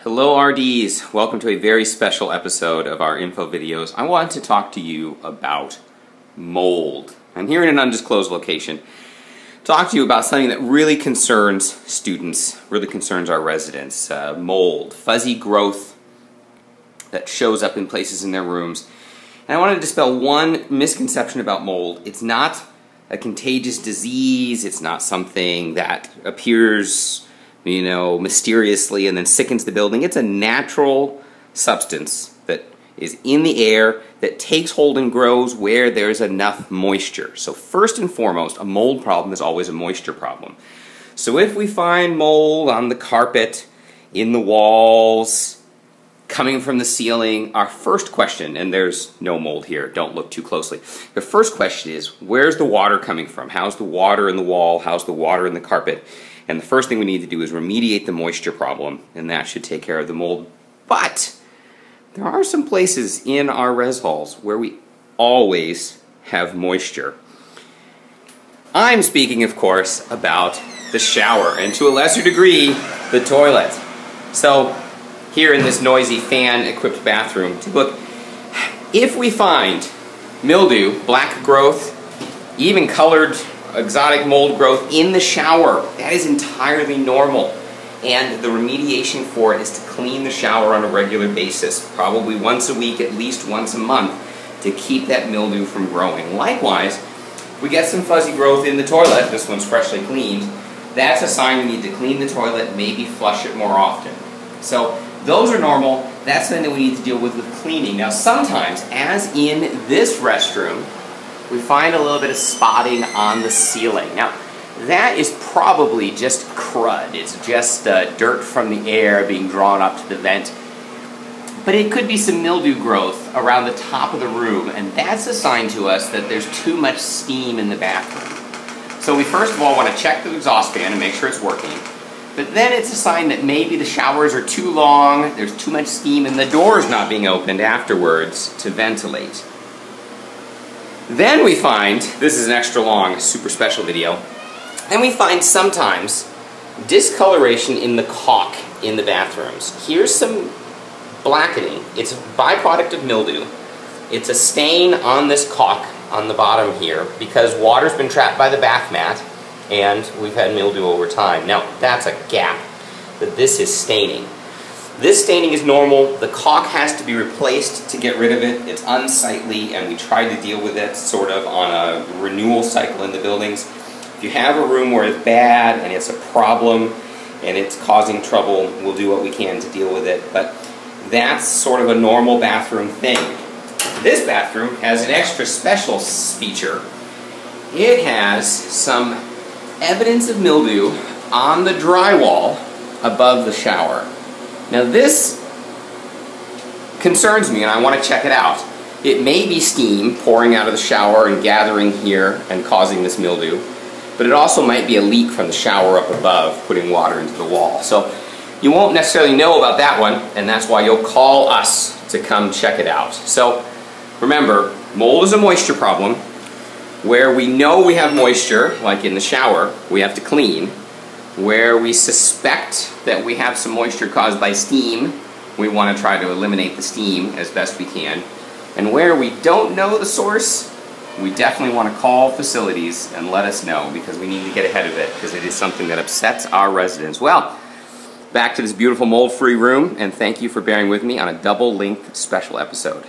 Hello RDs, welcome to a very special episode of our info videos. I want to talk to you about mold. I'm here in an undisclosed location. Talk to you about something that really concerns students, really concerns our residents. Mold, fuzzy growth that shows up in places in their rooms. And I wanted to dispel one misconception about mold. It's not a contagious disease, it's not something that appears mysteriously and then sickens the building. It's a natural substance that is in the air that takes hold and grows where there's enough moisture. So first and foremost, a mold problem is always a moisture problem. So if we find mold on the carpet, in the walls, coming from the ceiling, our first question, and there's no mold here, don't look too closely. The first question is, where's the water coming from? How's the water in the wall? How's the water in the carpet? And the first thing we need to do is remediate the moisture problem, and that should take care of the mold. But there are some places in our res halls where we always have moisture. I'm speaking, of course, about the shower, and to a lesser degree, the toilet. So here in this noisy fan-equipped bathroom, look, if we find mildew, black growth, even colored exotic mold growth in the shower, that is entirely normal. And the remediation for it is to clean the shower on a regular basis, probably once a week, at least once a month, to keep that mildew from growing. Likewise, if we get some fuzzy growth in the toilet, this one's freshly cleaned, that's a sign we need to clean the toilet, maybe flush it more often. So those are normal. That's something that we need to deal with cleaning. Now sometimes, as in this restroom, we find a little bit of spotting on the ceiling. Now, that is probably just crud. It's just dirt from the air being drawn up to the vent. But it could be some mildew growth around the top of the room, and that's a sign to us that there's too much steam in the bathroom. So we first of all want to check the exhaust fan and make sure it's working. But then it's a sign that maybe the showers are too long, there's too much steam, and the door's not being opened afterwards to ventilate. Then we find, this is an extra long, super special video, and we find sometimes discoloration in the caulk in the bathrooms. Here's some blackening. It's a byproduct of mildew. It's a stain on this caulk on the bottom here because water's been trapped by the bath mat and we've had mildew over time. Now, that's a gap that this is staining. This staining is normal. The caulk has to be replaced to get rid of it. It's unsightly, and we try to deal with it sort of on a renewal cycle in the buildings. If you have a room where it's bad and it's a problem and it's causing trouble, we'll do what we can to deal with it. But that's sort of a normal bathroom thing. This bathroom has an extra special feature. It has some evidence of mildew on the drywall above the shower. Now this concerns me and I want to check it out. It may be steam pouring out of the shower and gathering here and causing this mildew, but it also might be a leak from the shower up above putting water into the wall. So you won't necessarily know about that one, and that's why you'll call us to come check it out. So remember, mold is a moisture problem. Where we know we have moisture, like in the shower, we have to clean. Where we suspect that we have some moisture caused by steam, we want to try to eliminate the steam as best we can. And where we don't know the source, we definitely want to call facilities and let us know because we need to get ahead of it because it is something that upsets our residents. Well, back to this beautiful mold-free room, and thank you for bearing with me on a double-length special episode.